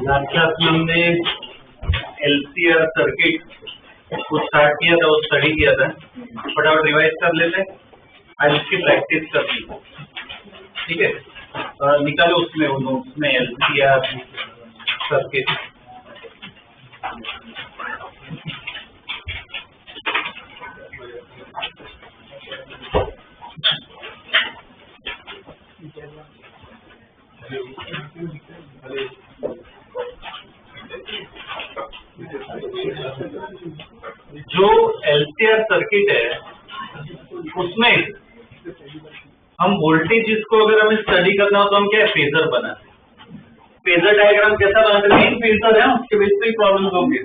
Last class में हमने LCR circuit को स्टार्ट किया था, वो स्टडी किया था, फटाफट रिवाइज कर लेते, आज इसकी प्रैक्टिस कर ली। ठीक है, निकालो उसमें वो नोट्स में एलसीआर सर्किट। जो एलसीआर सर्किट है उसमें हम वोल्टेज को अगर हमें स्टडी करना हो तो हम क्या फेजर बनाते। फेजर डायग्राम कैसा बनाते? मेन फेजर है, उसके बेस पे प्रॉब्लम होगी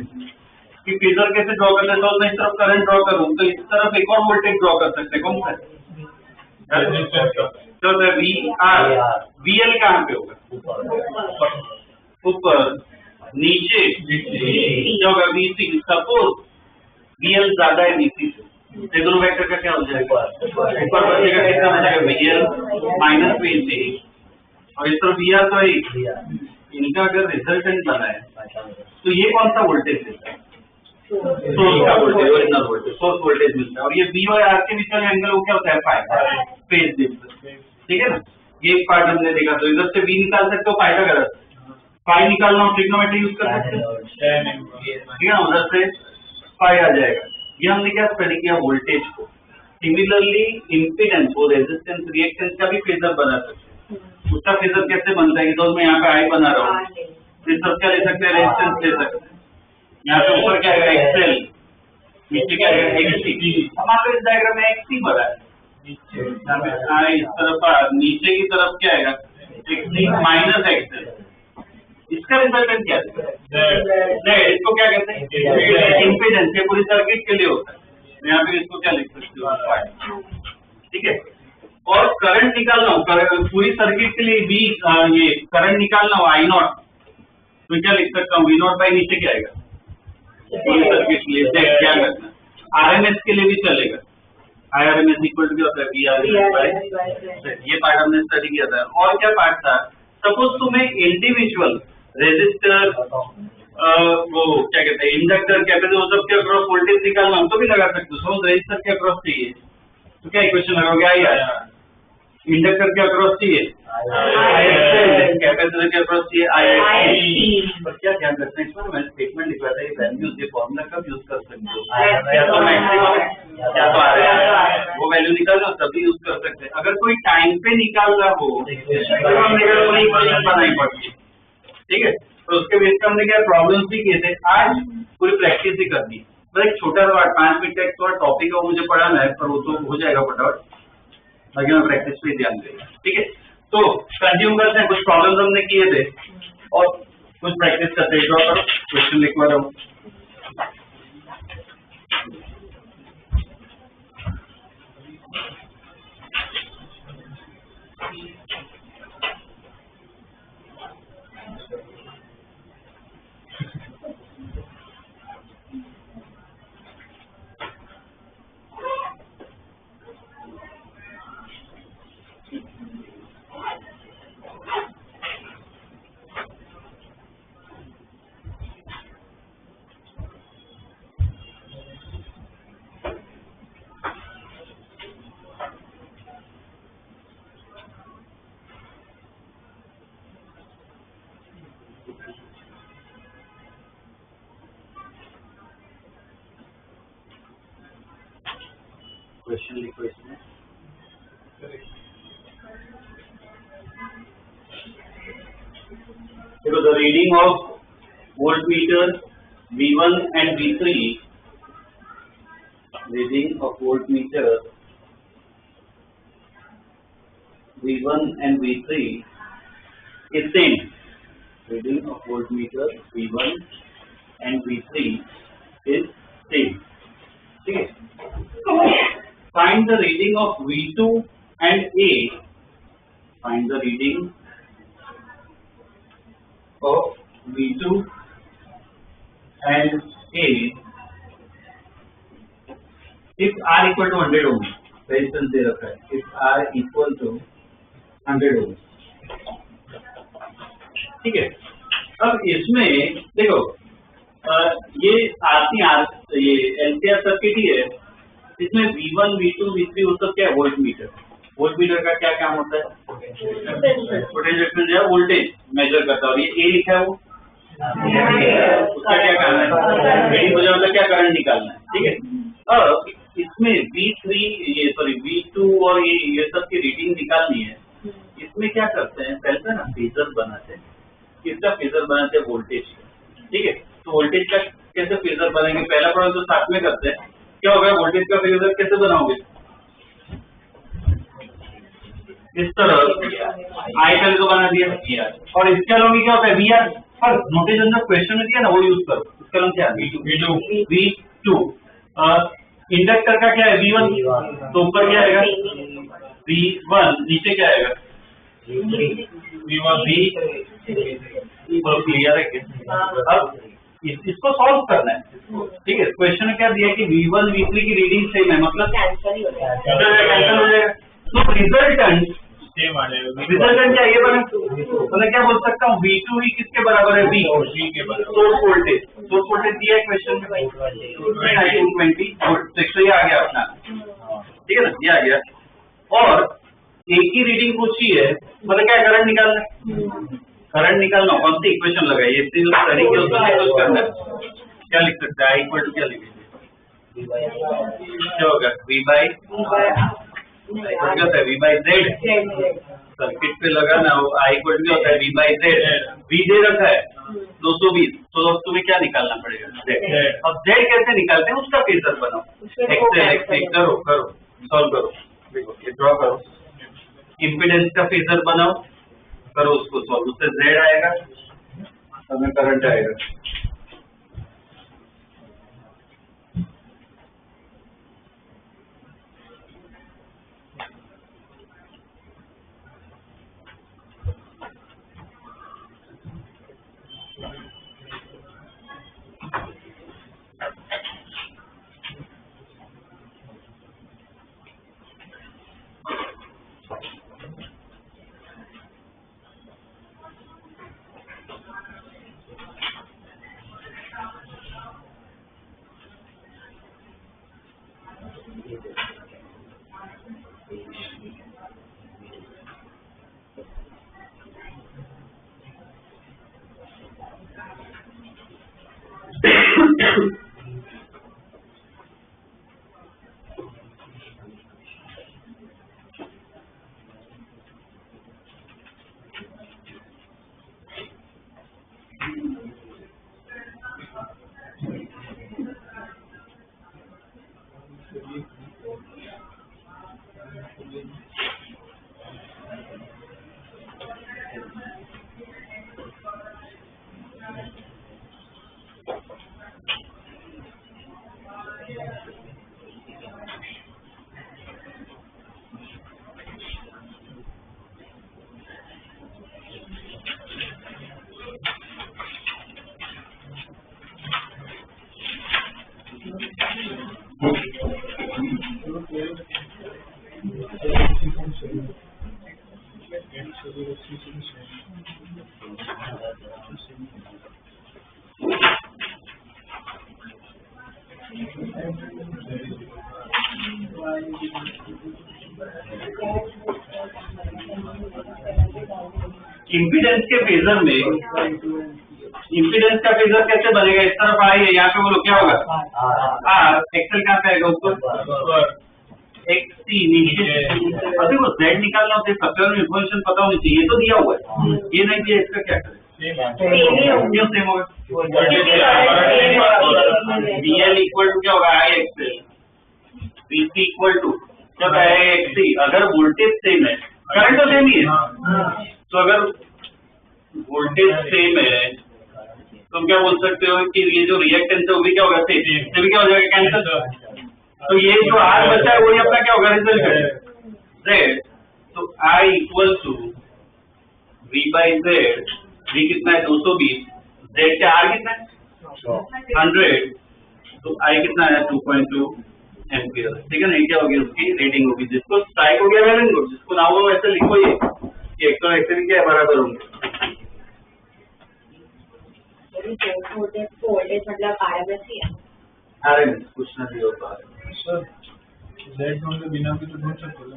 कि फेजर कैसे ड्रॉ करते हैं। तो मैं इस तरफ करंट ड्रॉ करूं तो इस तरफ एक और वोल्टेज ड्रॉ कर सकते हैं। कौन सा? तो VL कहाँ पे होगा? ऊपर, नीचे क्या होगा? VC। सपोज VL ज्यादा है VC से, फेजर वेक्टर का क्या हो जाएगा? ऊपर बचेगा कितना बचेगा? VL माइनस VC, और इस तरफ VR तो है। इनका अगर रिजल्टेंट बना है तो ये कौन सा वोल्टेज देता है? सोर्स का voltage, original voltage, source voltage मिलता है। और ये V और R के बीच का एंगल वो क्या होता है? Phi, phase difference. ठीक है ना, ये एक पार्ट हमने देखा। तो इधर से V निकाल सकते हो, फाई का गलत, फाई निकालना हो ट्रिग्नोमेट्री यूज कर सकते हो। ठीक है, उधर से फाई आ जाएगा। ये हमने क्या स्टडी किया? वोल्टेज को। सिमिलरली इम्पीडेंस, वो रेजिस्टेंस, रिएक्टेंस का भी फेजर बना सकते हैं। उसका फेजर कैसे बनता है? तो मैं यहाँ पे आई बना रहा हूँ, इस तरफ क्या ले सकते हैं? रेजिस्टेंस ले सकते हैं। यहाँ पे ऊपर क्या है? XL, नीचे क्या है? XC। हमारे इस डायग्राम में XC बना है, इस तरफ नीचे की तरफ क्या है? XC minus XL। इसका रिजल्टेंट क्या है? इसको क्या कहते हैं? इम्पीडेंस। ये पूरी सर्किट के लिए होता है। यहाँ पे इसको क्या लिख सकते हो? ठीक है। और करंट निकालना हो, पूरी सर्किट के लिए भी ये करंट निकालना हो I0, तो क्या लिख सकता हूँ? V0 बाई नीचे क्या आएगा? पूरी सर्किट के लिए क्या करना? RMS के लिए भी चलेगा। IRMS इक्वल टू क्या होता है? VR। ये पार्ट हमने स्टडी किया था। और क्या पार्ट था? सपोज तुम्हें इंडिविजुअल रेजिस्टर, वो क्या कहते हैं, इंडक्टर, कैपेसिटर, वो सब के अक्रॉस वोल्टेज निकालना हो तो भी लगा सकते हो। सपोज रेजिस्टर के अक्रॉस चाहिए तो क्या इक्वेशन लगाओगे? IR। इंडक्टर के अक्रॉस चाहिए IXL, कैपेसिटर के अक्रॉस चाहिए IXC। पर क्या ध्यान रखना है इसमें? मैं स्टेटमेंट लिखा था, ये वैल्यूज, ये फॉर्मूला कब यूज कर सकते हो? या तो मैक्सिमम या तो RMS, वो वैल्यू वैल्यू निकालना तभी यूज कर सकते हैं। अगर कोई टाइम पे निकालना हो तो हम वही इक्वेशन बनानी पड़ती है, ठीक है। तो उसके बेस पर हमने क्या प्रॉब्लम्स भी किए थे, आज पूरी प्रैक्टिस ही करनी है। बस एक छोटा सा 5 मिनट का एक थोड़ा टॉपिक है वो मुझे पढ़ाना है, पर वो तो हो जाएगा फटाफट, बाकी मैं प्रैक्टिस पे ध्यान देगा, ठीक है। तो कंज्यूम करते हैं, कुछ प्रॉब्लम्स हमने किए थे और कुछ प्रैक्टिस करते हैं। ड्रॉ करो, क्वेश्चन लिखवा रहा हूँ। क्वेश्चन लिखो इसमें। देखो, the reading of voltmeter V1 and V3, reading of voltmeter V1 and V3 is same. Reading of voltmeter V1 and V3 is same. ठीक है। Find the reading of V2 and A. Find the reading of V2 and A if R equal to 100 ohm. Resistance दे रखा है, if R equal to 100 ohm, ठीक है। अब इसमें देखो, ये ये LCR सर्किट ही है। इसमें V1, V2, V3 वो सब क्या है, वोल्टमीटर। वोल्टमीटर का क्या काम होता है, पोटेंशियल जो है वोल्टेज मेजर करता है। और ये A लिखा है वो उसका क्या काम है, रीडिंग हो जाए मतलब क्या करंट निकालना है, ठीक है। अब इसमें V2 और ये सब की रीडिंग निकालनी है। इसमें क्या करते हैं, पहले ना फेजर बनाते हैं। किसका फेजर बनाते हैं, वोल्टेज का, ठीक है। तो वोल्टेज का कैसे फेजर बनेंगे, पहला प्रॉब्लम तो साथ में करते हैं। क्या होगा, वोल्टेज का फेजर कैसे बनाओगे, इस तरह आई पहले तो बना दिया, और इसके अलावा क्या होता है VR, पर नोटिस अंदर क्वेश्चन में दिया ना वो यूज करो। इसका नाम क्या है, V2। इंडक्टर का क्या है, V1, तो ऊपर क्या आएगा V1, नीचे क्या आएगा V1, क्लियर है क्या। अब इसको सॉल्व करना है, ठीक है। क्वेश्चन में क्या दिया है कि V1 V3 की रीडिंग सेम है, मतलब कैंसिल हो जाएगा। तो रिजल्टेंट क्या ये बना, मतलब क्या बोल सकता हूँ, V2 ही किसके बराबर है, V के बराबर। सोर्स वोल्टेज दिया है क्वेश्चन में 220 वोल्ट, तो ये आ गया अपना, ठीक है ना, ये आ गया। और एक ही रीडिंग पूछी है, मतलब क्या करंट निकालना है, करंट निकालना। कौन सी इक्वेशन लगाई, ये स्टडी के उसमें करना है। क्या लिख सकते हैं, आई इक्वल टू क्या लिखेंगे, क्या होगा V बाई Z। सर्किट पे लगाना, आई इक्वल टू होता है V बाई Z। V दे रखा है 220, तो तुम्हें क्या निकालना पड़ेगा, Z। अब Z कैसे निकालते हैं, उसका फेजर बनाओ, एक्स करो सॉल्व करो। देखो ये ड्रॉ करो, इम्पीडेंस का फेजर बनाओ, करो उसको सॉल्व, उससे Z आएगा, हमें करंट आएगा। इम्पीडेंस के फेजर में इम्पीडेंस का फेजर कैसे बनेगा? इस तरफ आई है, यहाँ पे बोलो क्या होगा? आर एक्सेल कहाँ पे आएगा ऊपर? XC नीचे। अभी वो Z निकालना होता है, सबसे में इन्फॉर्मेशन पता होनी चाहिए। ये तो दिया हुआ है, ये नहीं दिया, इसका क्या करें? सेम होगा। BL इक्वल टू क्या होगा? IXL। PC इक्वल टू क्या होगा? IXC। अगर वोल्टेज सेम है, करंट तो सेम ही है, तो अगर वोल्टेज सेम है तुम क्या बोल सकते हो कि ये जो रिएक्टेंस है वो भी क्या होगा? सेम। भी क्या हो जाएगा? कैंसिल। तो ये जो आर बचा है वही अपना क्या होगा? Result Z। तो I equal to V by Z। V कितना है? 220। Z का R कितना है? 100। तो I कितना है? 2.2 एम्पियर। ठीक है ना? ये क्या होगी? उसकी रेटिंग होगी। जिसको स्ट्राइक हो गया वेल एंड गुड, जिसको ना हो वैसे लिखो ये एक्सो एक्सेल क्या है बराबर होंगे। वोल्टेज मतलब आरएमएस ही है। आरएमएस कुछ ना भी होता है सर। जेड ढूंढे बिना भी तो ढूंढ सकते हो ना?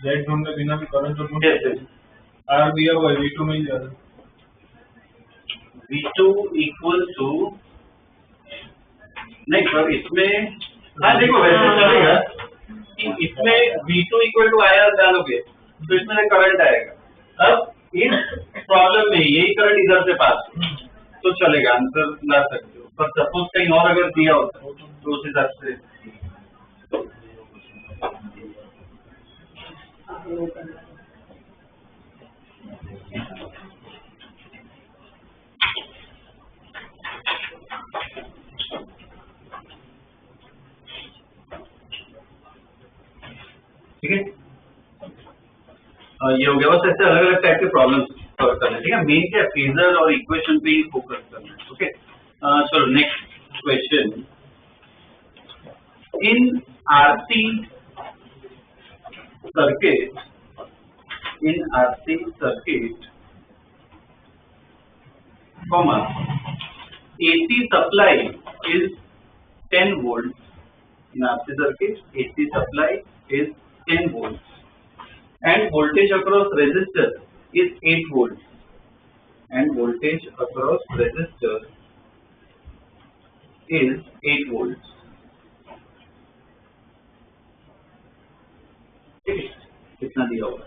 जेड ढूंढे बिना भी करंट तो ढूंढ कैसे? आर दिया हुआ है, V2 मिल जाएगा। V2 इक्वल टू नहीं सर इसमें, हाँ देखो वैसे चलेगा कि इसमें V2 इक्वल टू IR डालोगे तो इसमें करंट आएगा। अब इस प्रॉब्लम में यही करंट इधर से पास तो चलेगा, आंसर ला सकते हो। पर सपोज कहीं और अगर दिया होता तो उस हिसाब से ठीक है। ये हो गया। बस ऐसे अलग अलग टाइप के प्रॉब्लम्स सॉल्व करना है। ठीक है, मेन क्या फेजर और इक्वेशन पे ही फोकस करना है। ओके चलो next question. In RC circuit comma AC supply is 10 volts. In RC circuit AC supply is 10 volts and voltage across resistor is 8 volts and voltage across resistor is 8 volts. कितना दिया होगा?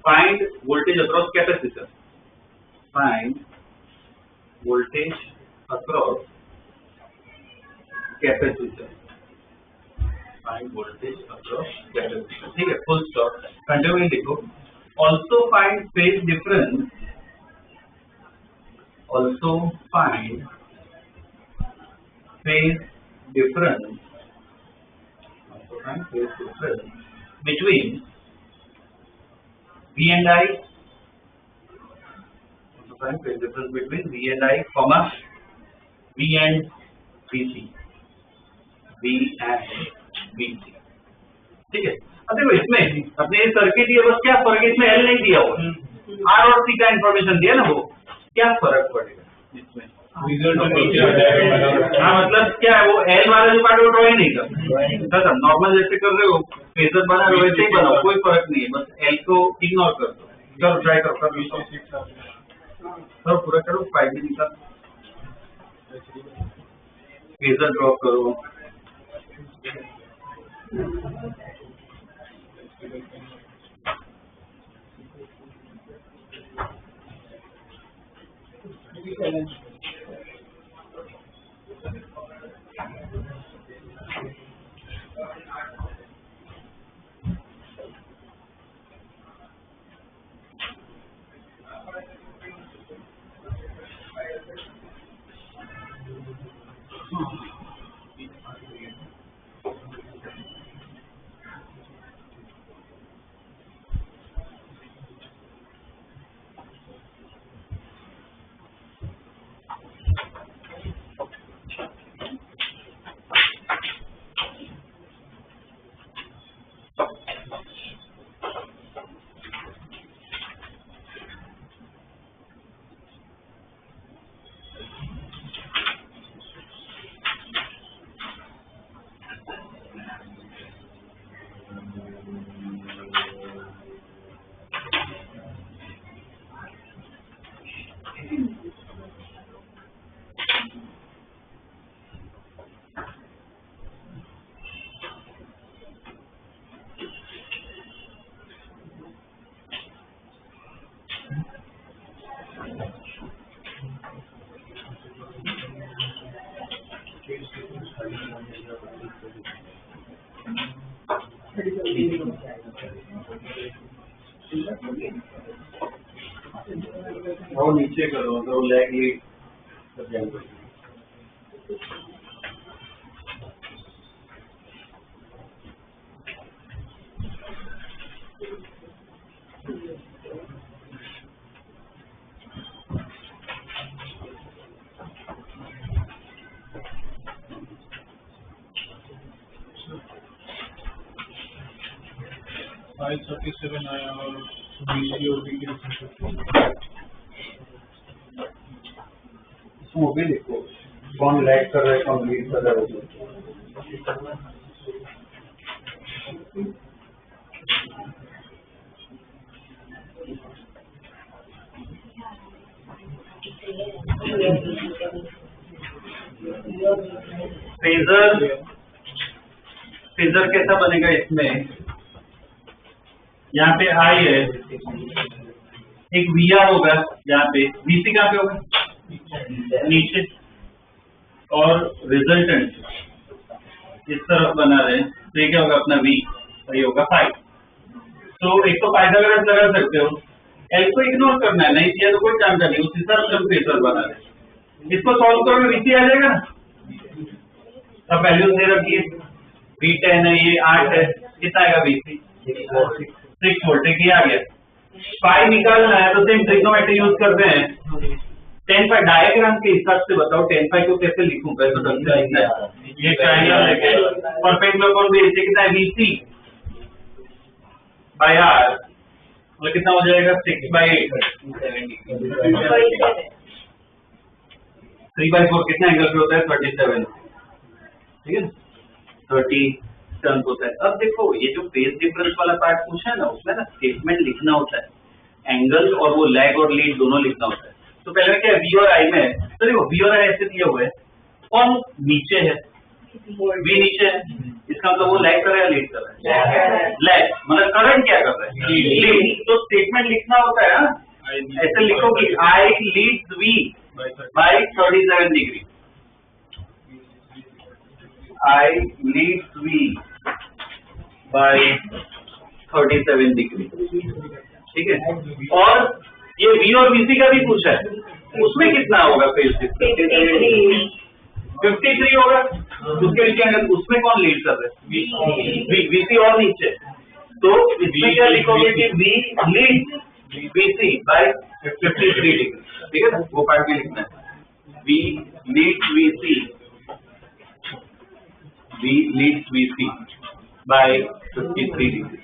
Find voltage across capacitor. Find voltage across capacitor. Find voltage across capacitor. ठीक है, full stop. Continue लिखो. Also find phase difference. Also find phase difference. Also find phase difference between V and I. Also find phase difference between V and I, comma V and VC. V and VC. ठीक है। अब देखो इसमें अपने ये circuit ये बस क्या फर्क है, इसमें L नहीं दिया हुआ, R और C का इंफॉर्मेशन दिया ना, वो क्या फर्क पड़ेगा इसमें? रिजल्ट नीचे आ जाएगा। हाँ मतलब क्या है, वो L वाला जो पार्ट वो ड्रॉ ही नहीं कर नॉर्मल जैसे कर रहे हो फेजर बना रहे हो वैसे ही बनाओ, कोई फर्क नहीं है, बस L को इग्नोर कर दो। करो ट्राई करो, करो पूरा करो, 5 निकाल, फेजर ड्रॉ करो। वो नीचे करो तो लेग लीड कर जाएंगे। फाइव 37 आया और बीसी और बी की वो भी देखो कौन लैग कर रहा है कौन लीड कर रहा है। फेजर फेजर कैसा बनेगा इसमें, यहाँ पे आई है, एक वीआर होगा, यहाँ पे वीसी कहाँ पे होगा नीचे, और रिजल्टेंट इस तरफ बना रहे हैं तो ये क्या होगा अपना वी, ये होगा 5। तो एक तो पाइथागोरस लगा सकते हो, एल को इग्नोर करना है, नहीं किया तो कोई काम नहीं, उस हिसाब से हम फेजर बना रहे हैं। इसको सॉल्व करो वीसी आ जाएगा ना, अब वैल्यूज दे रखिए, V10 है, ये 8 है, कितना आएगा वीसी 6 वोल्ट की आ गया। पाई निकालना है तो सेम ट्रिग्नोमेट्री यूज करते हैं। 10 पाई डायग्राम के हिसाब से बताओ 10 पाई को कैसे लिखूंगा, तो ढंग से लिखना है। ये ट्रायंगल लेके परपेंडिकुलर कोण भी इससे कितना है VC बाय R, मतलब कितना हो जाएगा 6/8 3/4 कितना एंगल पे होता है 37, ठीक है 30 टर्न होता है। अब देखो ये जो फेज डिफरेंस वाला पार्ट पूछा है ना, उसमें ना स्टेटमेंट लिखना होता है, एंगल और वो लैग और लीड दोनों लिखना होता है। तो पहले क्या V और I में है, तो देखो V और I ऐसे दिए हुए हैं, कौन नीचे है, V नीचे है, इसका मतलब वो लैग कर रहा है लीड कर रहा है, लैग मतलब करंट क्या कर रहा है लीड। तो स्टेटमेंट लिखना होता है ना, ऐसे लिखो कि I leads V by 37 degree, I leads V by 37 degree, ठीक है। और ये V और VC का भी पूछा है, उसमें कितना होगा फेज डिफरेंस 53 होगा, उसके नीचे अगर उसमें कौन लीड कर रहा है VC और नीचे, तो इसमें क्या लिखोगे कि V leads VC by 53 degree, ठीक है ना, वो पार्ट भी लिखना है। V leads VC by 53 degree.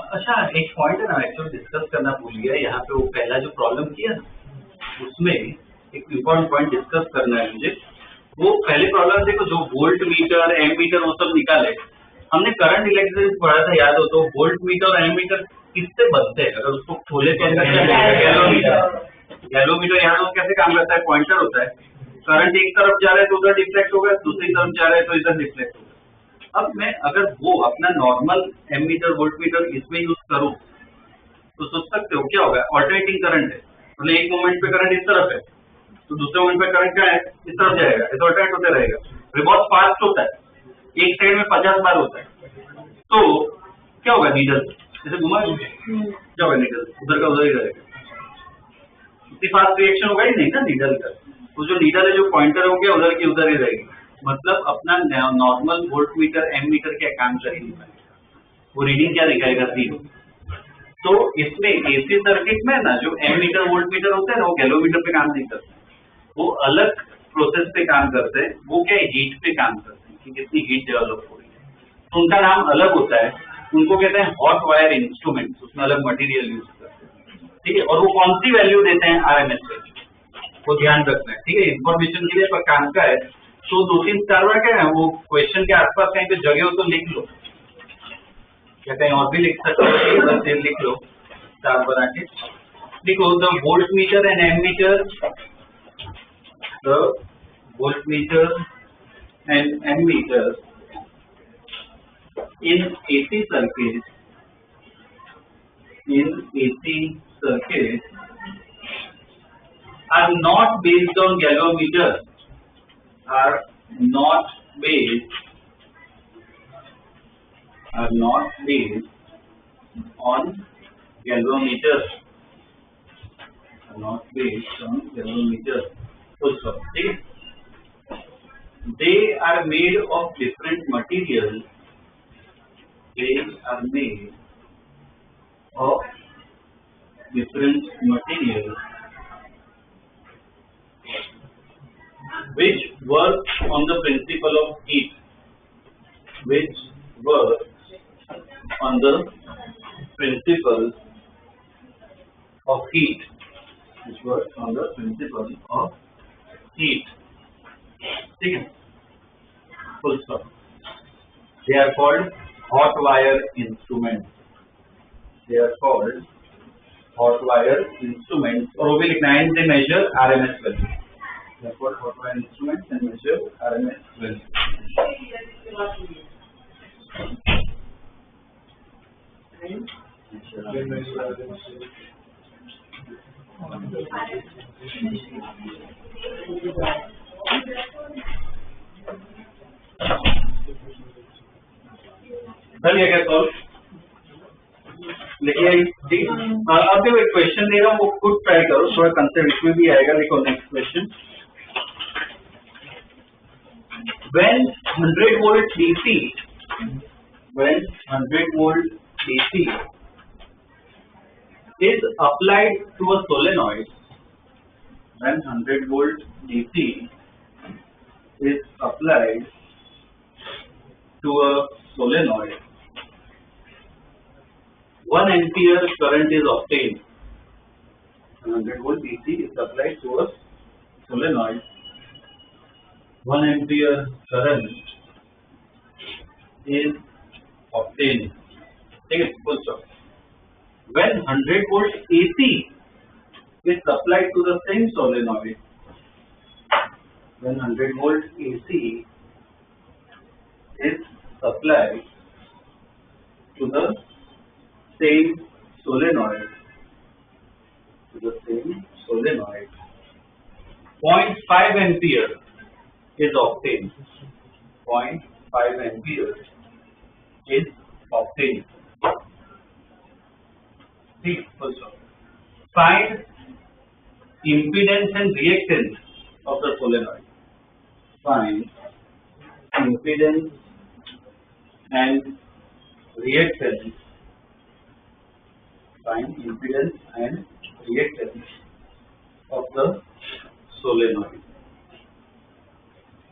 अच्छा एक पॉइंट है ना, एक्चुअली डिस्कस करना भूल गया, यहाँ पे वो पहला जो प्रॉब्लम किया ना उसमें एक इम्पोर्टेंट पॉइंट डिस्कस करना है मुझे। वो पहले प्रॉब्लम देखो, जो वोल्ट मीटर एम मीटर वो सब निकाले, हमने करंट इलेक्ट्रिसिटी पढ़ा था, याद हो तो वोल्ट मीटर और एम मीटर किससे बनते हैं, अगर उसको खोले तो गैलोमीटर यहाँ तो कैसे काम करता है, पॉइंटर होता है, करंट एक तरफ जा रहा है तो उधर डिफ्लेक्ट होगा, दूसरी तरफ जा रहा है तो इधर डिफ्लेक्ट होगा। अब मैं अगर वो अपना normal ammeter voltmeter इसमें यूज करूं तो सोच सकते हो क्या होगा, ऑल्टरनेटिंग करंट है, मतलब एक मोमेंट पे करंट इस तरफ है तो दूसरे मोमेंट पे करंट क्या है इस तरफ जाएगा, ऐसा ऑल्टरनेट होते रहेगा, ये बहुत फास्ट होता है, एक साइड में 50 बार होता है। तो क्या होगा, नीडल जैसे घुमा क्या होगा, नीडल उधर का उधर ही रहेगा, इतनी फास्ट रिएक्शन होगा ही नहीं ना नीडल का, तो जो नीडल है जो पॉइंटर हो गया उधर की उधर ही रहेगी, मतलब अपना normal voltmeter ammeter क्या काम कर ही नहीं पाएगा, वो रीडिंग क्या दिखाएगा 0। तो इसमें एसी सर्किट में ना जो एम मीटर वोल्ट मीटर होते हैं ना, वो गैलोमीटर पे काम नहीं करते, वो अलग प्रोसेस पे काम करते हैं, वो क्या हीट पे काम करते हैं कि कितनी हीट डेवलप हो रही है, तो उनका नाम अलग होता है, उनको कहते हैं हॉट वायर इंस्ट्रूमेंट, उसमें अलग मटेरियल यूज करते हैं, ठीक है। और वो कौन सी वैल्यू देते हैं RMS वैल्यू, वो ध्यान रखना है, ठीक है, इन्फॉर्मेशन के लिए पर काम का है। तो 2-3 स्टार क्या है, वो क्वेश्चन के आसपास कहीं पे जगह हो तो लिख लो, या कहीं और भी लिख सकते हो, लिख लो स्टार बना के, लिखो the voltmeter and ammeter, the voltmeter and ammeter in AC circuit in AC circuit are not based on galvanometer, are not based on galvanometer, full stop. Okay? They are made of different materials. They are made of different materials which work on the principle of heat. Which work on the principle of heat. Which work on the principle of heat. Okay? Full stop. They are called hot wire instruments. They are called hot wire instruments. और वो भी लिखना है, they measure RMS value. They are called hot wire instruments and measure RMS value. चलिए क्या solve लिखिए। ठीक, अब देखो एक क्वेश्चन दे रहा हूँ, वो खुद ट्राई करो, थोड़ा कंसेप्ट इसमें भी आएगा। देखो next question, when 100 volt DC is applied to a solenoid, when 100 volt DC is applied to a solenoid, 1 ampere current is obtained. 100 volt DC is applied to a solenoid, 1 ampere current is obtained. ठीक है, full stop. When 100 volt AC is supplied to the same solenoid, when 100 volt AC is supplied to the same solenoid, 0.5 ampere is obtained. 0.5 ampere is obtained. See, first of all, find impedance and reactance of the solenoid. Find impedance and reactance. Find impedance and reactance of the solenoid.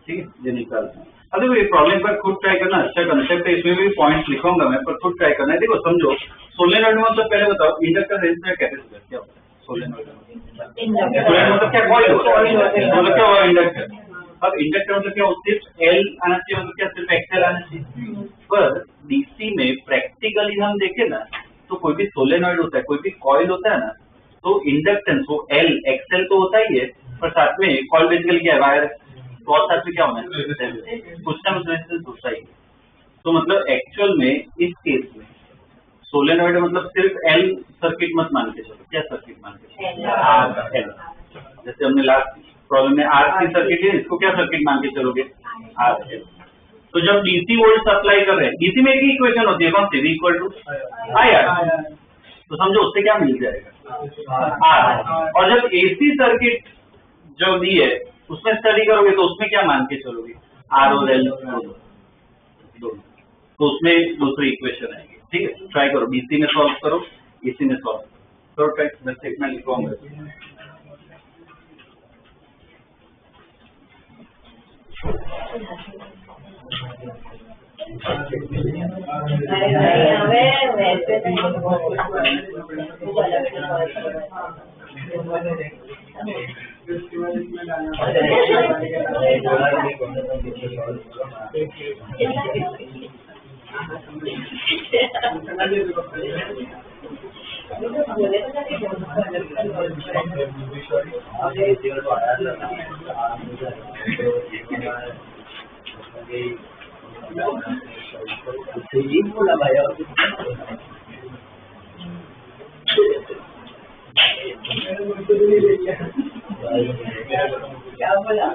ठीक है, ये निकालना है। अब देखो ये problem पर खुद ट्राई करना, अच्छा कंसेप्ट है, इसमें भी पॉइंट्स लिखूंगा मैं, पर खुद ट्राई करना है। देखो समझो, सोलेनॉइड मतलब पहले बताओ, इंडक्टर रेजिस्टर कैपेसिटर क्या होता है? सोलेनॉइड मतलब क्या, कॉइल होता है, मतलब क्या हुआ इंडक्टर। अब इंडक्टर मतलब क्या, सिर्फ एल आना चाहिए, मतलब क्या सिर्फ एक्सएल आना चाहिए। पर डीसी में प्रैक्टिकली हम देखें ना, तो कोई भी सोलेनॉइड होता है, कोई भी कॉइल होता है ना, तो इंडक्टेंस वो एल एक्सएल तो होता ही है, पर साथ में कॉइल बेसिकली क्या है, वायर, तो और साथ में क्या होना है, कुछ टाइम रेजिस्टेंस होता ही है। तो मतलब एक्चुअल में इस केस में सोलेनॉइड मतलब सिर्फ एल सर्किट मत मान के चलो, क्या सर्किट मान के चलो, आर एल। जैसे हमने लास्ट प्रॉब्लम में आर सी सर्किट है, इसको क्या सर्किट मान के चलोगे, आर एल। तो जब डीसी वोल्ट सप्लाई कर रहे हैं, डीसी में एक ही इक्वेशन होती है, कौन सी, V equal to I R, तो समझो उससे क्या मिल जाएगा, आर। और जब एसी सर्किट जो दी है उसमें स्टडी करोगे तो उसमें क्या मान के चलोगे, आर और एल दोनों, तो उसमें दूसरी इक्वेशन आएगी। ठीक है, ट्राई करो, डीसी में सॉल्व करो, एसी में सॉल्व करो, ट्राई। वैसे मैं लिखवाऊंगा, क्या बोला?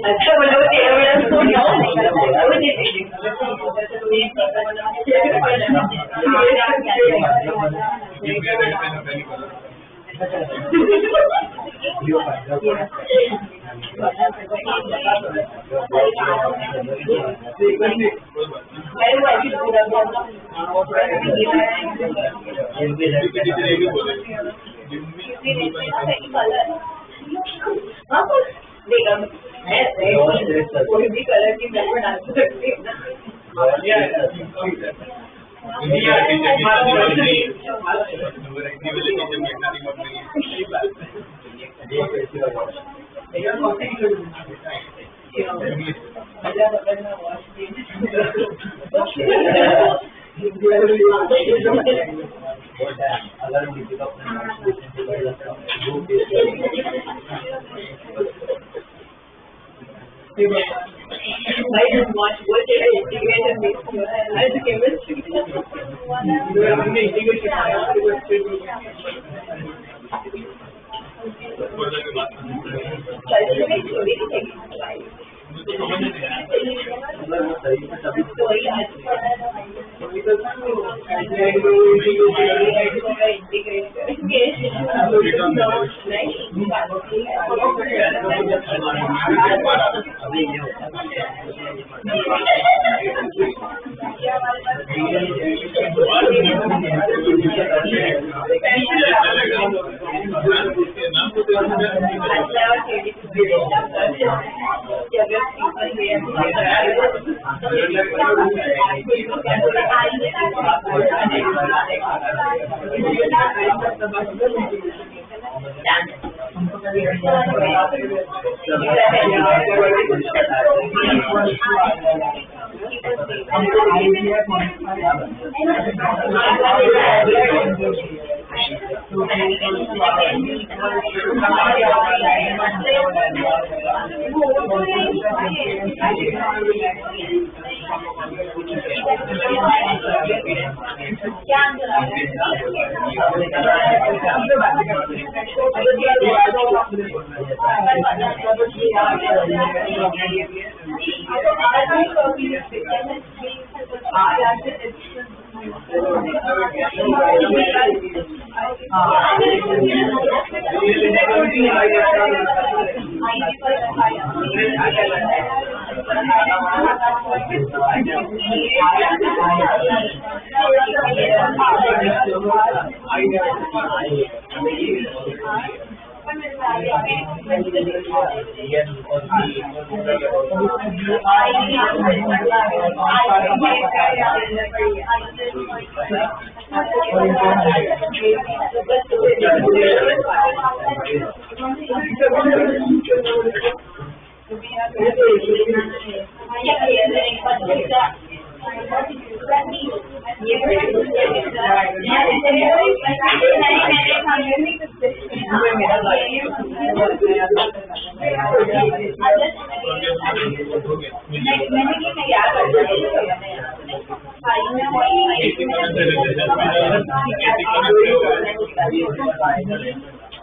अच्छा बोलो कोई भी कलर की मैं डाल सकती हूँ। I just watch what they integrated with as chemistry.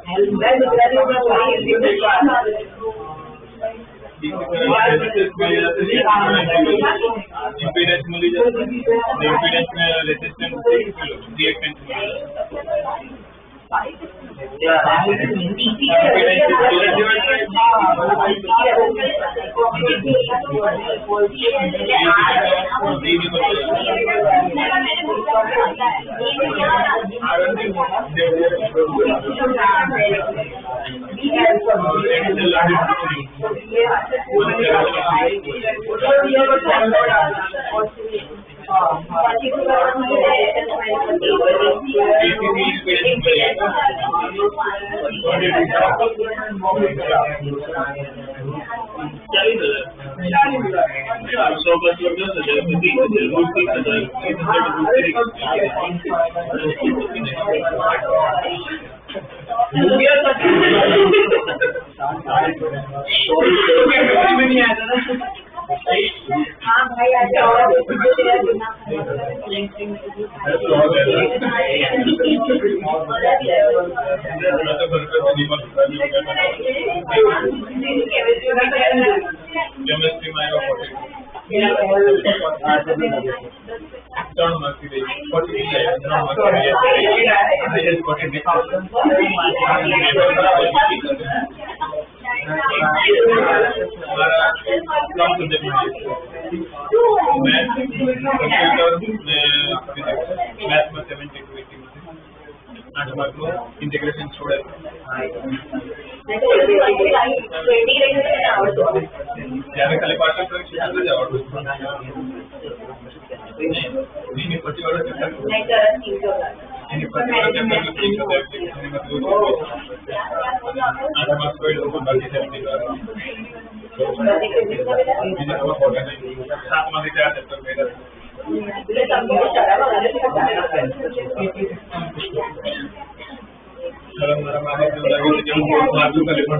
मैं गुजराती में वही हिंदी में इम्पीडेंस मिली जाती है, इम्पीडेंस में रेजिस्टेंस रिएक्टेंस हाँ भाई आज केमिस्ट्री में ત્રણ માર્ક થી 40 ત્રણ માર્ક इंटीग्रेशन छोड़े जયારે ખાલી પાછળ પરીક્ષા જ આવડતું नहीं પછી વાળો ચેપ્ટર એની પછી વાળો ચેપ્ટર નું એપ્લિકેશન માં તો આઠ માર્ક્સ કોઈ લોકો બાકી છે બીજા કોઈ ફોટા નહીં 7 માંથી 4 ચેપ્ટર કર્યા हमारा माने जो लगे कि हम मार्क्स का लेवल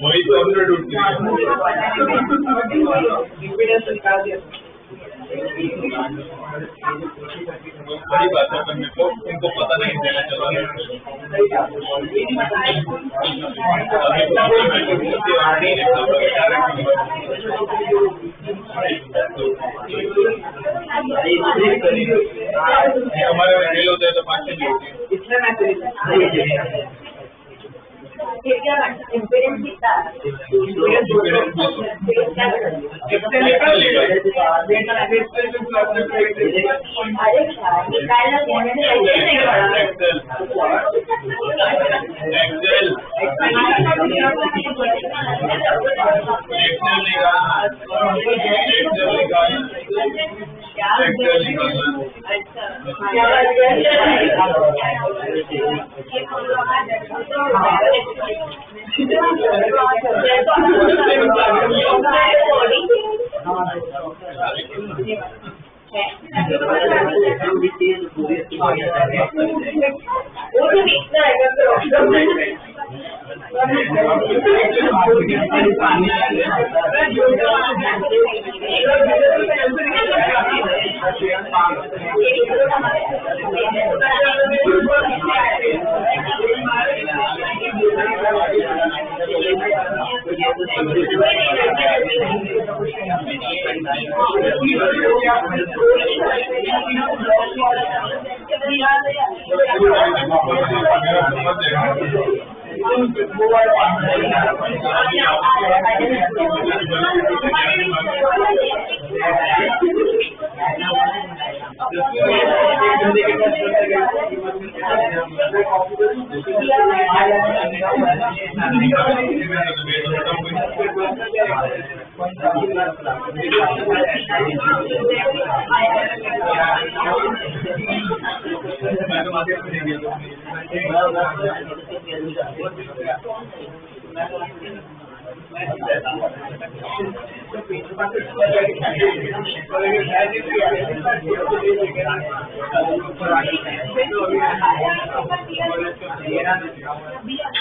वही तो अपने ढूंढते हैं बड़ी बात है करने को इनको पता नहीं देना चला हमारे फेल होते हैं तो 5 नहीं होती इम्पीडेंस कितना Yeah.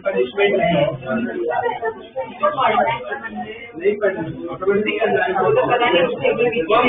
पनिशमेंट नहीं अगर ऐसे बोला करना है कि ना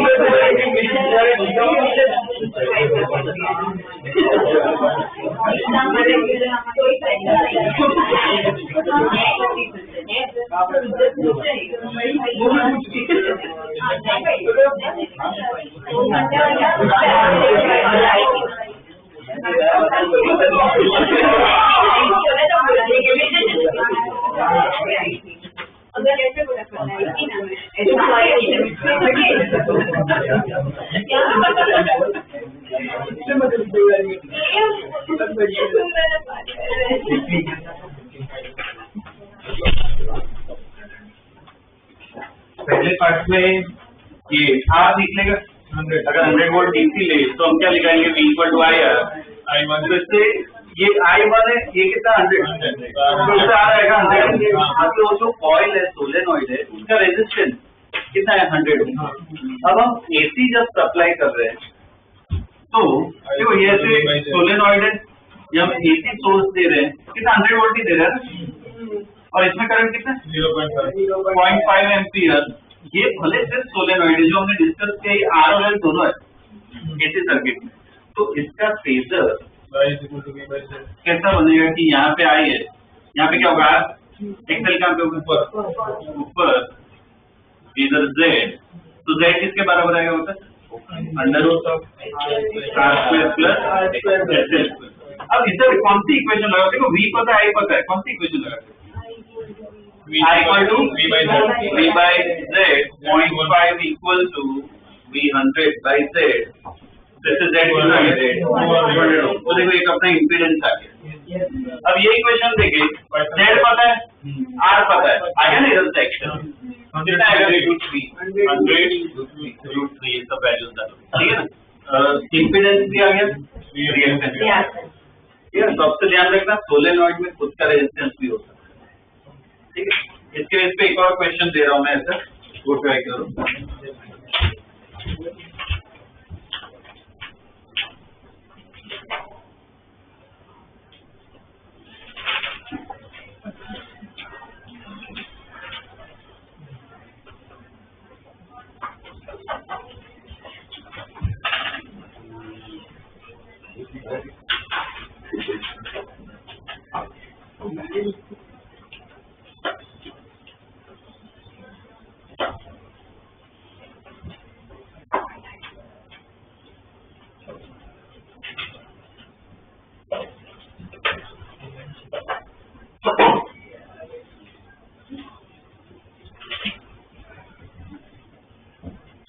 पहले पार्ट में ये आर लिख लेगा। अगर 100 वोल्ट डीसी ले तो हम क्या लिखाएंगे V equal to I R. तो इससे ये I1 है, ये कितना 100 तो इससे आ रहेगा 100। आपके वो जो कॉइल है सोलेनॉइड है उसका रेजिस्टेंस कितना है 100। अब हम AC जब सप्लाई कर रहे हैं तो देखो ये ऐसे सोलेनॉइड है, जब हम AC सोर्स दे रहे हैं कितना 100 वोल्ट ही दे रहे हैं और इसमें करंट कितना 0.5 एम्पियर। ये भले सिर्फ सोलेनॉइड है जो हमने डिस्कस किया, आर और एल दोनों है एसी सर्किट में। तो इसका फेजर कैसा बनेगा कि यहाँ पे आई है, यहाँ पे क्या होगा एक्सेल कहाँ पे होगा ऊपर इधर जेड, तो जेड किसके बराबर आएगा होता है under root R square plus S L. अब इधर कौन सी इक्वेशन लगा, देखो V पता है, I पता है, कौन सी इक्वेशन लगा I equal to V by Z 0.5 equal to V100 by Z। This is Z कितना है तो देखो एक अपना इम्पीडेंस आ गया। अब ये इक्वेशन देखिए Z पता है R पता है, आया ना इधर से एक्शन कितना आएगा √3 ये सब वैल्यूज आ, ठीक है ना। इम्पीडेंस भी आ गया, रिएक्टेंस ये सबसे ध्यान रखना सोलेनॉइड में खुद का रेजिस्टेंस भी होता है, ठीक है। इसके बेस पे एक और क्वेश्चन दे रहा हूं मैं, ऐसा वो ट्राई करो।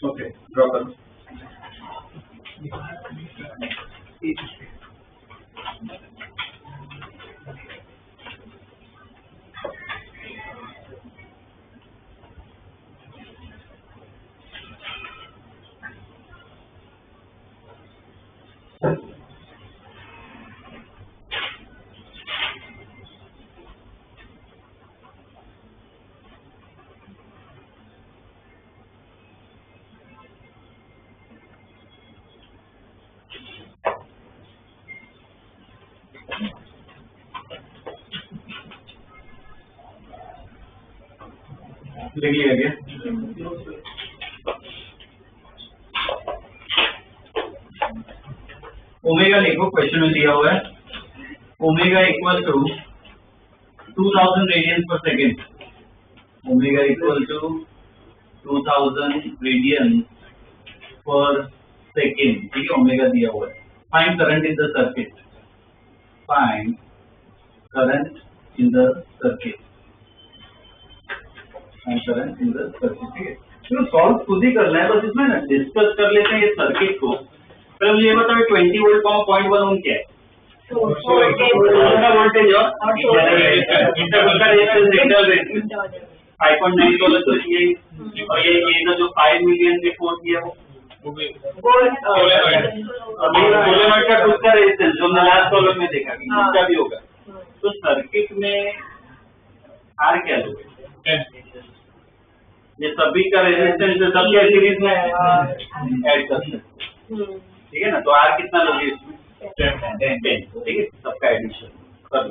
ओके ड्रॉ करो। लिख लिया गया। ओमेगा लिखो, क्वेश्चन में दिया हुआ है omega equal to 2000 radians per second. Omega equal to 2000 radians per second, ठीक है। ओमेगा दिया हुआ है। Find current in the circuit, find current in the circuit, current in the circuit, ठीक है। तो सॉल्व खुद ही करना है, बस इसमें ना डिस्कस कर लेते हैं ये सर्किट को। फिर मुझे बताओ 20 वोल्ट का 0.1 ओम क्या है? वोल्टेज और 5.9 डॉलर तो ये, और ये जो 5 मिलियन के फोर्स किया वो सोलेनॉइड का खुद का रेजिस्टेंस जो हमने लास्ट कॉलम में देखा कि उसका भी होगा। तो सर्किट में आर क्या लोगे, ये सभी का रेजिस्टेंस सबके सीरीज में ऐड कर सकते, ठीक है ना। तो आर कितना लोगे इसमें 10, ठीक है, सबका एडिशन। कर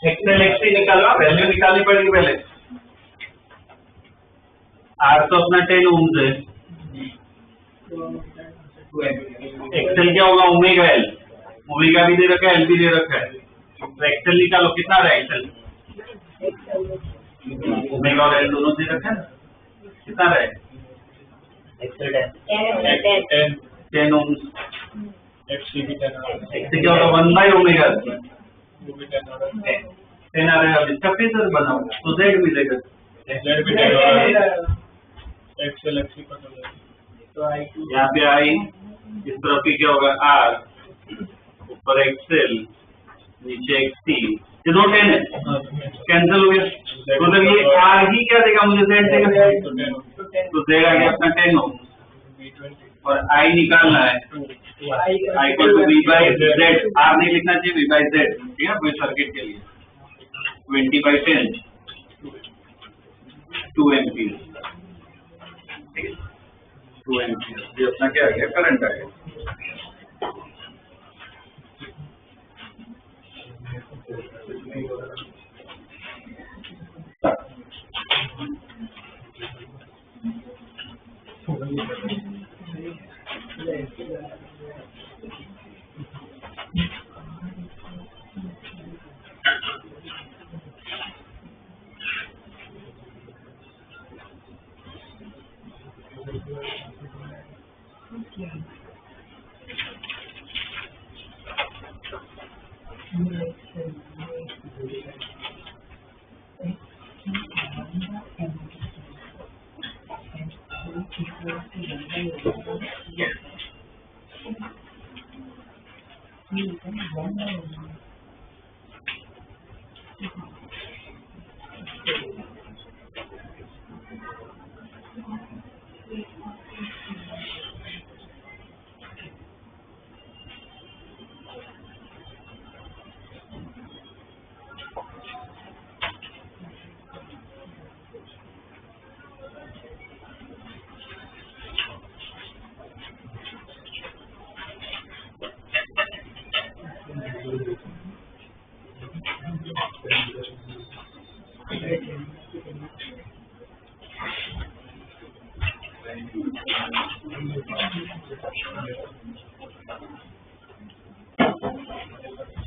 एक्सेल एक्सी निकालना, वैल्यू निकालनी पड़ेगी पहले। आर तो अपना 10 ओम्स है, एक्सेल क्या होगा ओमेगा एल, ओमेगा भी दे रखा है एल भी दे रखा है, तो एक्सेल निकालो कितना रहा एक्सेल, ओमेगा और एल दोनों दे रखा है, कितना रहा एक्सेल 10 ओम्स, एक्सी क्या होगा 1 बाई ओमेगा 10 आ रहा है। अब इसका फेजर बनाओ तो जेड मिलेगा, एक्सेल एक्सी का यहाँ पे आई इस तरफ की क्या होगा आर, ऊपर एक्सेल, नीचे एक्सी, ये दो 10 है कैंसिल हो गया, मतलब ये आर ही क्या देगा मुझे जेड देगा, तो जेड आ गया अपना 10 ओम और आई निकालना है आई को to V by Z, R नहीं लिखना चाहिए वी बाई जेड, ठीक है कोई सर्किट के लिए 20/10 2 एम्पीयर, 2 एम्पीयर ये अपना क्या आ गया करंट आ गया।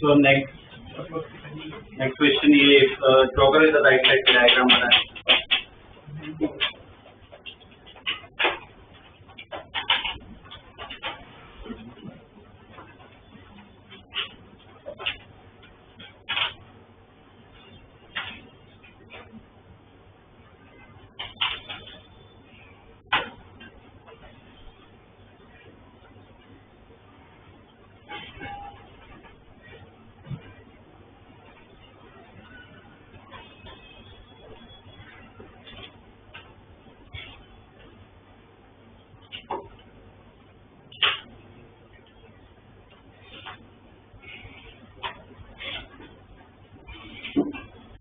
So next question, ये draw is the right side diagram बनाए.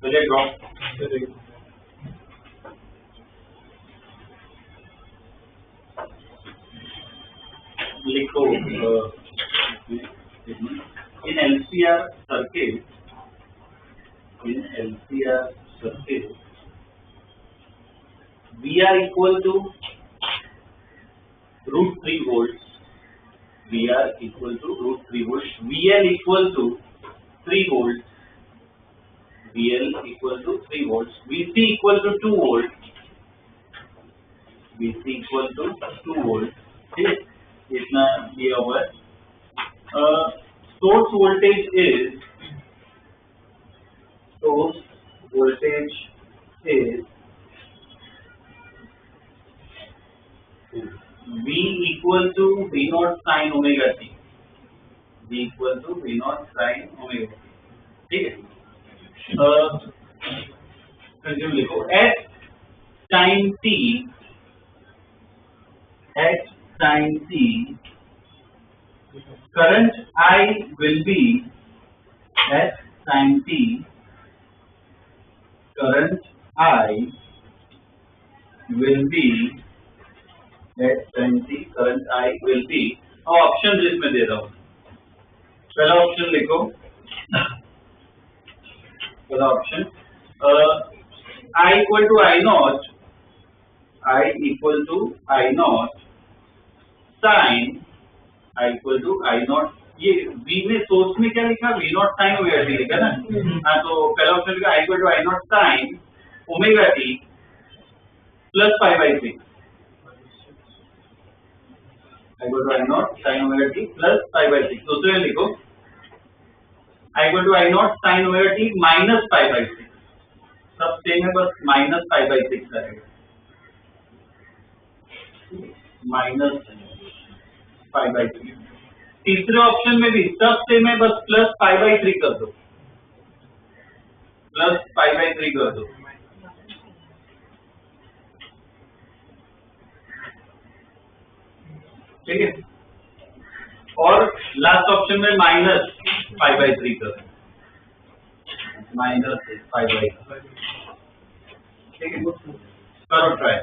चलिए ड्रॉ लिखो. In LCR circuit, VR equal to √3 volts. VR equal to √3 volts. VL equal to 3 volts. VL equal to 3 volts. VC equal to 2 volts. VC equal to 2 volts. ठीक, इतना दिया हुआ है. Source voltage is V equal to V naught sin omega t. V equal to V naught sin omega t. ठीक है. Consume लिखो. At time t, current I will be at time t. Current I will be at time t. Current I will be. Option इसमें दे रहा हूँ. पहला option लिखो. पहला option I equal to I naught. I equal to I naught sin I equal to I naught. ये V में source में क्या लिखा? V naught sin omega t लिखा ना. हाँ, तो पहला ऑप्शन लिखा I equal to I naught sin omega t plus pi/6. I equal to I naught sin omega t plus pi/6. दूसरे में लिखो I equal to I naught sin omega t minus pi/6. सब same है, बस minus pi/6 करेगा. Minus pi/6. तीसरे option में भी सब सेम है, बस प्लस pi/3 कर दो. प्लस pi/3 कर दो. ठीक है. और लास्ट ऑप्शन में माइनस pi/3 कर दो. Minus pi/3. ठीक है. करो ट्राई.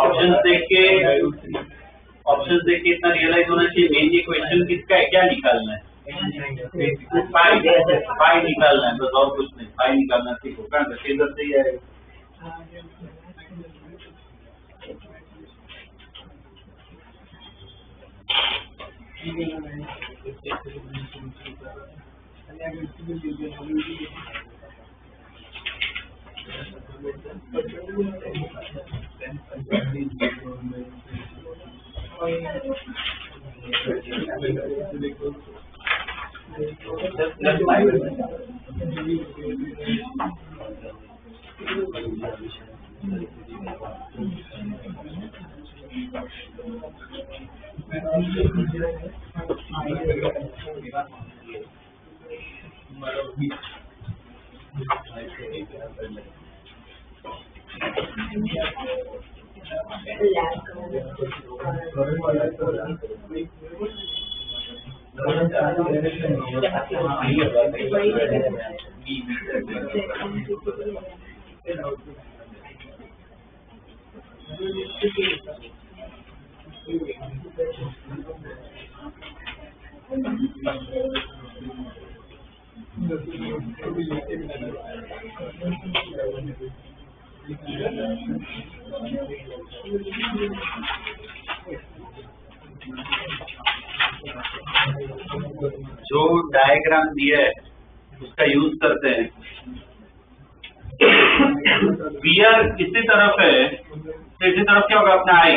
ऑप्शन देख के इतना रियलाइज होना चाहिए मेन ये क्वेश्चन किसका है, क्या निकालना है. फाई निकालना है, बस और कुछ नहीं, फाई निकालना सीखो। कहाँ से फेजर से ही आएगा। जो डायग्राम दिया है उसका यूज करते हैं। वियर इसी तरफ है तो इसी तरफ क्या होगा अपना आई,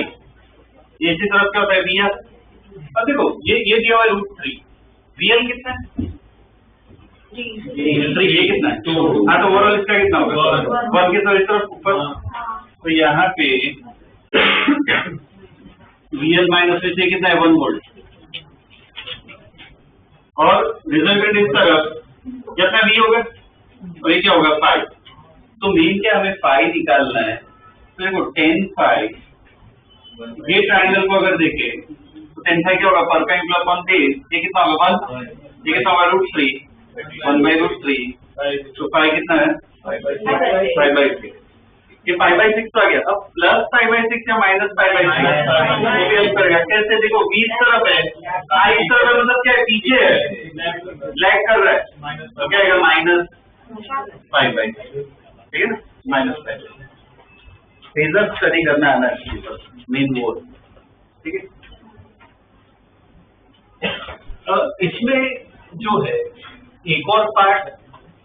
ये इसी तरफ क्या होता है वियर। अब देखो ये दिया हुआ √3, वियर कितना है 3, ये कितना है 2। हाँ तो ओवरऑल इसका कितना होगा 1 के साथ इस तरफ ऊपर। तो यहाँ पे VL माइनस से कितना है 1 वोल्ट और रिजल्टेंट इस तरफ कितना V होगा और ये क्या होगा 5। तो मेन क्या हमें फाई निकालना है। तो देखो 10 फाई, ये ट्राइंगल को अगर देखें तो 10 फाई क्या होगा परपेंडिकुलर अपॉन बेस, ये कितना होगा 1, ये कितना होगा √3, 1/√3। तो फाई कितना है 5/6, ये 5/6 तो आ गया। अब प्लस 5/6 या माइनस 5/6 हेल्प करेगा कैसे। देखो V इस तरफ है, I इस तरफ है, मतलब क्या है पीछे है, लैग कर रहा है, तो क्या आएगा -5/6, ठीक है ना, -5। फेजर स्टडी करना आना चाहिए मेन वो, ठीक है। इसमें जो है एक और पार्ट,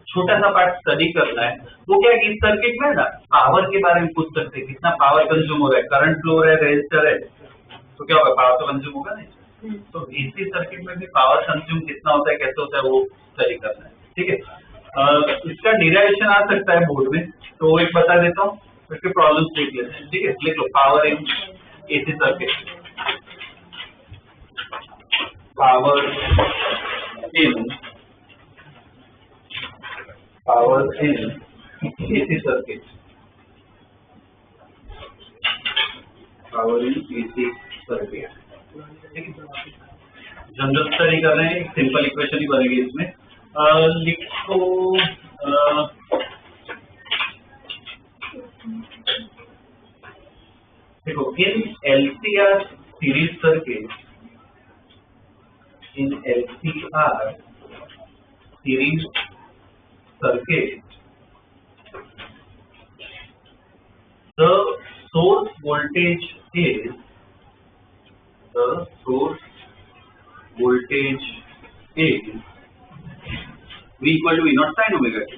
छोटा सा पार्ट स्टडी करना है, वो क्या है कि इस सर्किट में ना पावर के बारे में पूछ सकते हैं, कितना पावर कंज्यूम हो रहा है, करंट फ्लो हो रहा है, रेजिस्टर है, तो क्या होगा पावर तो कंज्यूम होगा नहीं। तो इसी सर्किट में भी पावर कंज्यूम कितना होता है, कैसे होता है, वो स्टडी करना है, ठीक है। इसका डिराइवेशन आ सकता है बोर्ड में, तो वो एक बता देता हूँ, इसके प्रॉब्लम्स देख लेते हैं, ठीक है। लिख low power in AC circuit, power in AC circuit, power in AC circuit, ठीक है। जनरल स्टडी कर रहे हैं, सिंपल इक्वेशन ही बनेगी इसमें। लिखो देखो इन LCR series circuit, in LCR series circuit, the source voltage is V equal to V naught sin omega t.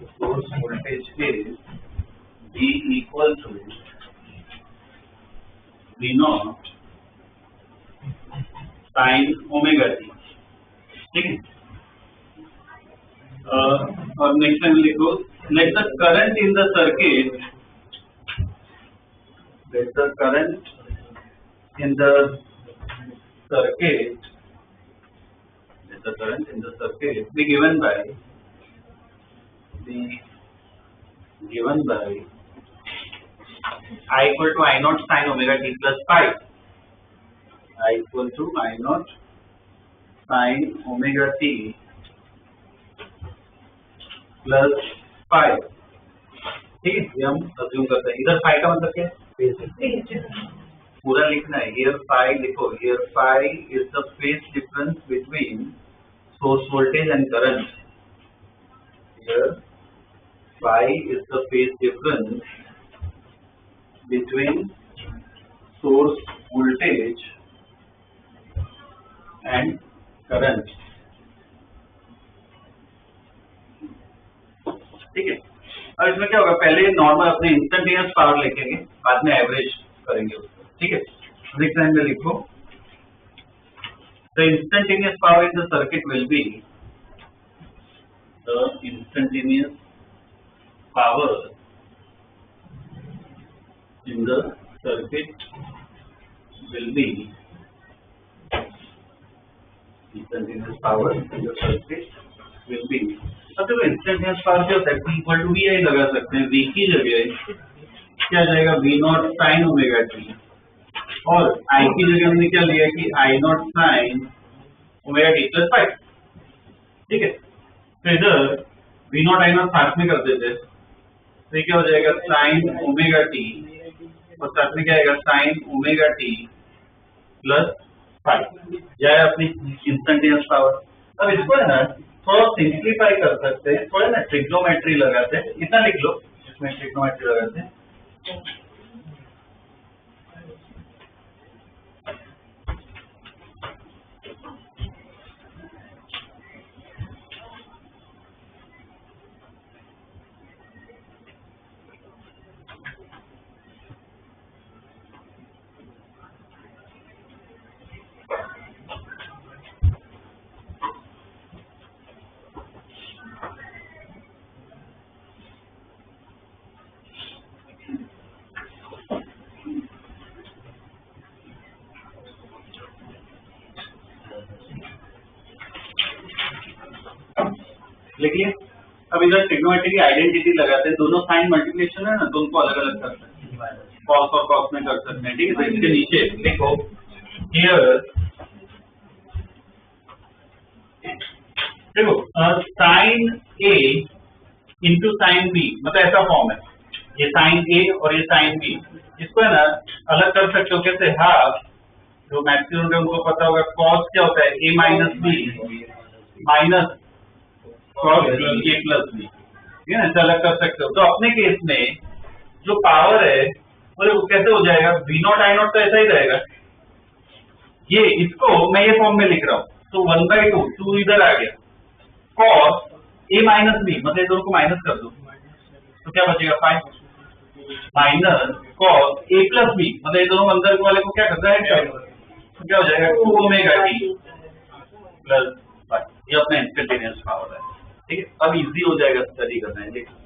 The source voltage is V equal to V naught sin omega t, ठीक है। और next time लिखो, let the current in the circuit be given by I equal to I naught sin omega t plus 5, I equal to I naught sin omega t plus 5, ठीक है। ये हम assume करते हैं। इधर 5 का मतलब क्या है, पूरा लिखना है। हियर 5 लिखो, here 5 is the phase difference between source voltage and current. Here phi is the phase difference between source voltage and current. ठीक है, अब इसमें क्या होगा, पहले नॉर्मल अपने इंस्टेंटेनियस पावर लिखेंगे, बाद में एवरेज करेंगे उसको, ठीक है। नेक्स्ट लाइन में लिखो, the instantaneous power in the circuit will be the instantaneous power in the circuit will be instantaneous power in the circuit will be। अब देखो इंस्टेंटेनियस पावर क्या होता है, P इक्वल टू VI लगा सकते हैं, V की जगह क्या जाएगा V not sine omega T, और I की जगह हमने क्या लिया कि I not sine omega T plus five, ठीक है। तो इधर V नॉट I नॉट साथ में कर देते, तो ये क्या हो जाएगा साइन ओमेगा टी, और साथ में क्या आएगा sine omega T plus five, यह अपनी इंस्टेंटेनियस पावर। अब इसको है ना थोड़ा सिंप्लीफाई कर सकते हैं, थोड़ा ना ट्रिग्नोमेट्री लगाते हैं, इतना लिख लो, इसमें ट्रिग्नोमेट्री लगाते हैं। लिखिए, अब इधर ट्रिग्नोमेट्री की आइडेंटिटी लगाते हैं, दोनों साइन मल्टीप्लिकेशन है ना, तो उनको अलग अलग कर सकते हैं, कॉस और कॉस में कर सकते हैं, ठीक है। तो इसके नीचे लिखो हियर, देखो साइन ए इंटू साइन बी, मतलब ऐसा फॉर्म है, ये साइन ए और ये साइन बी, इसको है ना अलग कर सकते हो कैसे, हाफ, जो मैक्सिमम उनको पता होगा कॉस क्या होता है A minus B minus cos B A plus B, ठीक है, ऐसा अलग कर सकते हो। तो अपने केस में जो पावर है वो कैसे हो जाएगा, वी नॉट आई नॉट तो ऐसा ही रहेगा, ये इसको मैं ये फॉर्म में लिख रहा हूँ, तो 1/2 2 इधर आ गया, कॉस ए माइनस बी, मतलब ये दोनों को माइनस कर दो, तो क्या बचेगा 5 minus cos A plus B, मतलब ये दोनों अंदर वाले को क्या करता है, तो क्या हो जाएगा 2 ओमेगा टी प्लस 5, ये अपना इंस्टेंटेनियस पावर है, ठीक है। अब इजी हो जाएगा स्टडी करना है, देखो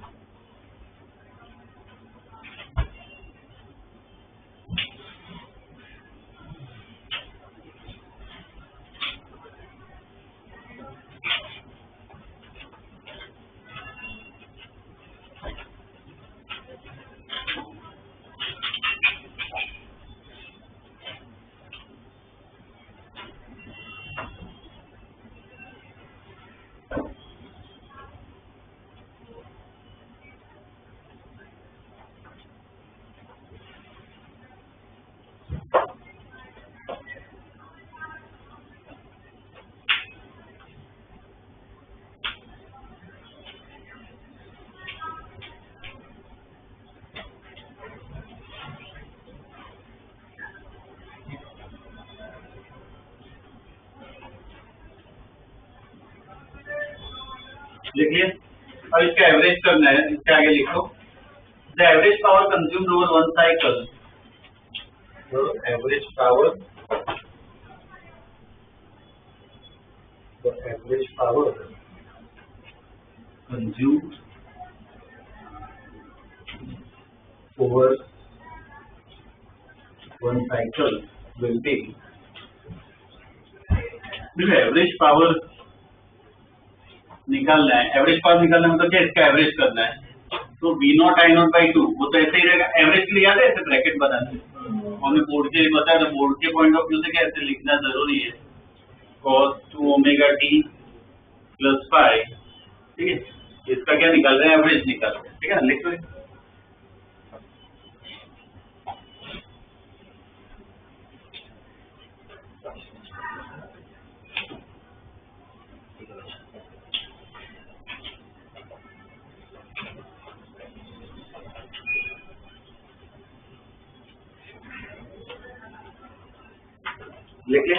लिखिए, अब इसका एवरेज करना है, इसके आगे लिखो the average power consumed over one cycle, the average power consumed over one cycle will be, average power निकालना है, एवरेज पावर निकालना मतलब क्या, इसका एवरेज करना है, तो V not I not by 2, वो तो ऐसे ही रहेगा, एवरेज के लिए याद है ऐसे ब्रैकेट बनाते हैं, हमने बोर्ड के लिए बताया, तो बोर्ड के पॉइंट ऑफ व्यू से क्या ऐसे लिखना जरूरी है, cos 2 ओमेगा टी प्लस 5, ठीक है, इसका क्या निकाल रहे हैं, एवरेज निकाल रहे हैं, ठीक है, लिख लो। लिख ले।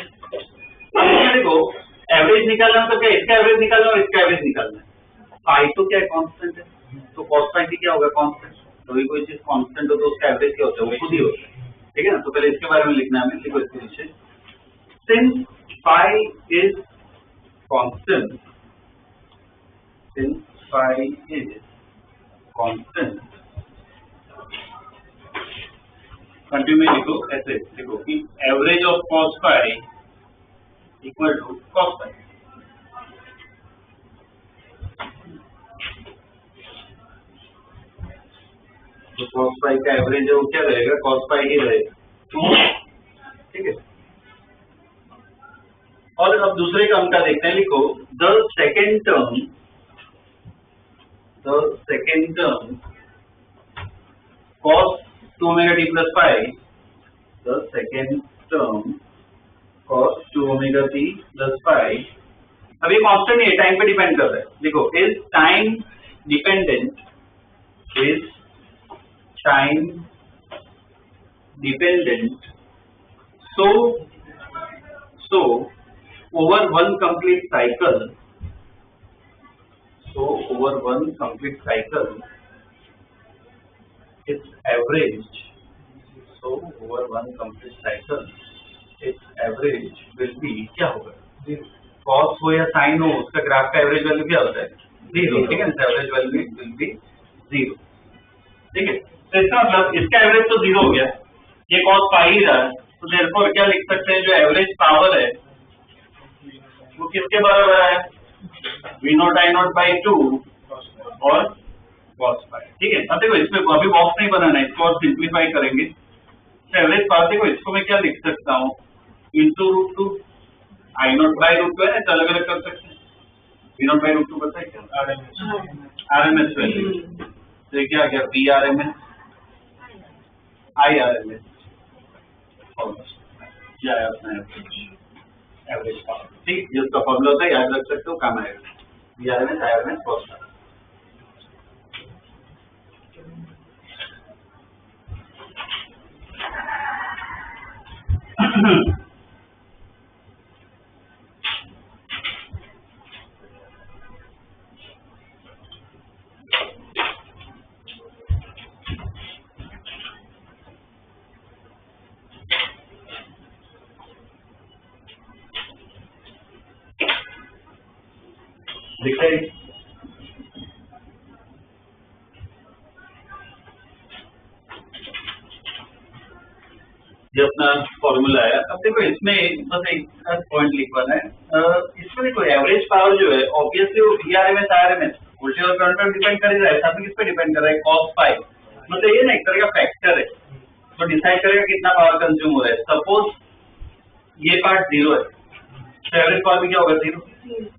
अब देखो एवरेज निकालना तो क्या इसका एवरेज निकालना और इसका एवरेज निकालना है। फाई तो क्या है कांस्टेंट है, तो कॉस फाई क्या होगा कांस्टेंट। तो कोई चीज कांस्टेंट हो तो उसका एवरेज क्या होता है, वो खुद ही होता है। ठीक है ना, तो पहले इसके बारे में लिखना है। देखो इसके नीचे since phi is constant, since phi is constant, continue लिखो ऐसे लिखो कि average of cos phi equal to cos phi. तो कॉस फाई का एवरेज है वो क्या रहेगा, कॉस फाई ही रहेगा। ठीक है, और अब दूसरे क्रम का देखते हैं। लिखो the second term cos 2 omega T plus phi, the second term cos 2 omega T plus phi. अब ये कांस्टेंट नहीं है, टाइम पे डिपेंड कर रहा है। देखो is time dependent, is time dependent, so over one complete cycle, its average, its average will be क्या होगा, cos हो या sin हो, उसका ग्राफ का एवरेज वैल्यू क्या होता है, 0। ठीक है, एवरेज वैल्यू विल बी 0। ठीक है, तो इसका मतलब इसका एवरेज तो 0 हो गया, ये cos पाई ही रहा है, तो देयरफॉर क्या लिख सकते हैं, जो एवरेज पावर है वो किसके बराबर है, V0 I0 by 2 और cos पाई। ठीक है, अब देखो इसमें अभी बॉक्स नहीं बनाना है, इसको और सिंप्लीफाई करेंगे। तो एवरेज पावर देखो इसको मैं क्या लिख सकता हूँ, इंटू √2 I0 by √2 है, अलग अलग कर सकते हैं। V0 by √2 पता है क्या, RMS वैल्यू। तो क्या आ गया, VRMS IRMS क्या है अपना एवरेज पावर। ठीक, जिसका फॉर्मूला होता है याद रख सकते हो, काम आएगा। VRMS IRMS cos. दिख रहा है, ये अपना फॉर्मूला है। अब देखो इसमें बस एक पॉइंट लिखवाना है। इसमें देखो एवरेज पावर जो है ऑब्वियसली वो VRMS IRMS वोल्टेज और करंट पर डिपेंड कर रहा है, साथ में किस पे डिपेंड कर रहा है, cos फाई। मतलब ये ना एक तरह का फैक्टर है तो डिसाइड करेगा कितना पावर कंज्यूम हो रहा है। सपोज ये पार्ट 0 है तो एवरेज पावर भी क्या होगा, 0।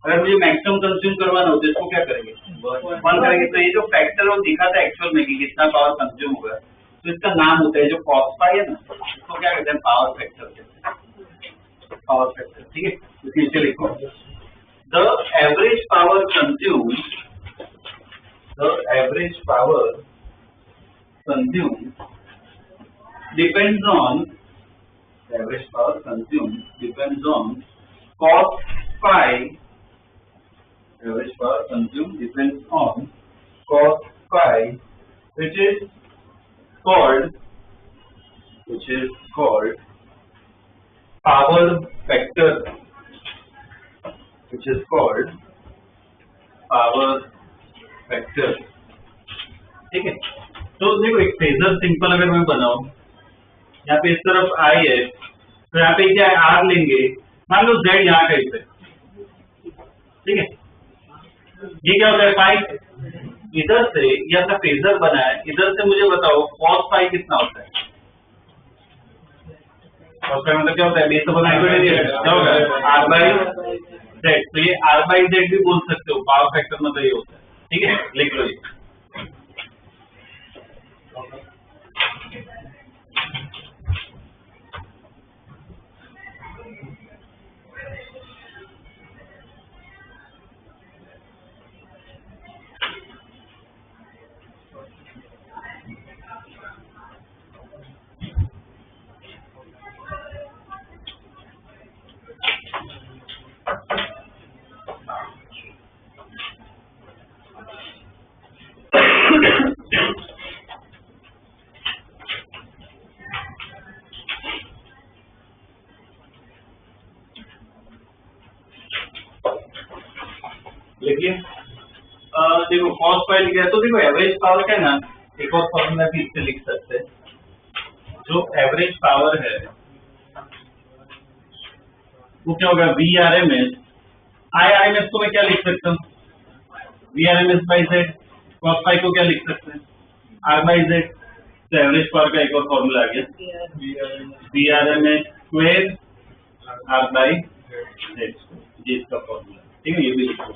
अगर मुझे मैक्सिमम कंज्यूम करवाना हो तो इसको क्या करेंगे, 1 करेंगे। तो ये जो फैक्टर वो दिखाता है एक्चुअल में कि कितना पावर कंज्यूम होगा, तो इसका नाम होता है जो cos फाई है ना, इसको क्या कहते हैं, पावर फैक्टर कहते हैं, पावर फैक्टर। ठीक है, तो नीचे लिखो the average power consume, the average power consume depends on, average power consume depends on cos phi, average power consumed depends on cos phi, which is called power factor, which is called power factor। ठीक है, तो देखो एक phasor simple अगर मैं बनाऊं, यहाँ पे इस तरफ I है तो यहाँ पे क्या है, R लेंगे, मान लो Z यहाँ कहीं पे। ठीक है, ये क्या होता है, फाई। इधर से ये अपना फेजर बना है, इधर से मुझे बताओ cos फाई कितना होता है। cos फाई मतलब क्या होता है, बेस अपॉन आई क्या होगा, R बाई Z। तो ये R बाई Z भी बोल सकते हो, पावर फैक्टर मतलब ये होता है। ठीक है, लिख लो ये। देखिए देखो कॉस फाइल क्या है, तो देखो एवरेज पावर का है ना, एक और फॉर्मूला भी इससे लिख सकते हैं। जो एवरेज पावर है वो क्या होगा, VRMS। IRMS को मैं क्या लिख सकता हूँ, VRMS by Z. Cos five को क्या लिख सकते हैं, R बाई जेड। तो एवरेज पावर का एक और फॉर्मूला आ गया, VRMS square R by Z, ये इसका फॉर्मूला। ठीक है, ये भी लिखो।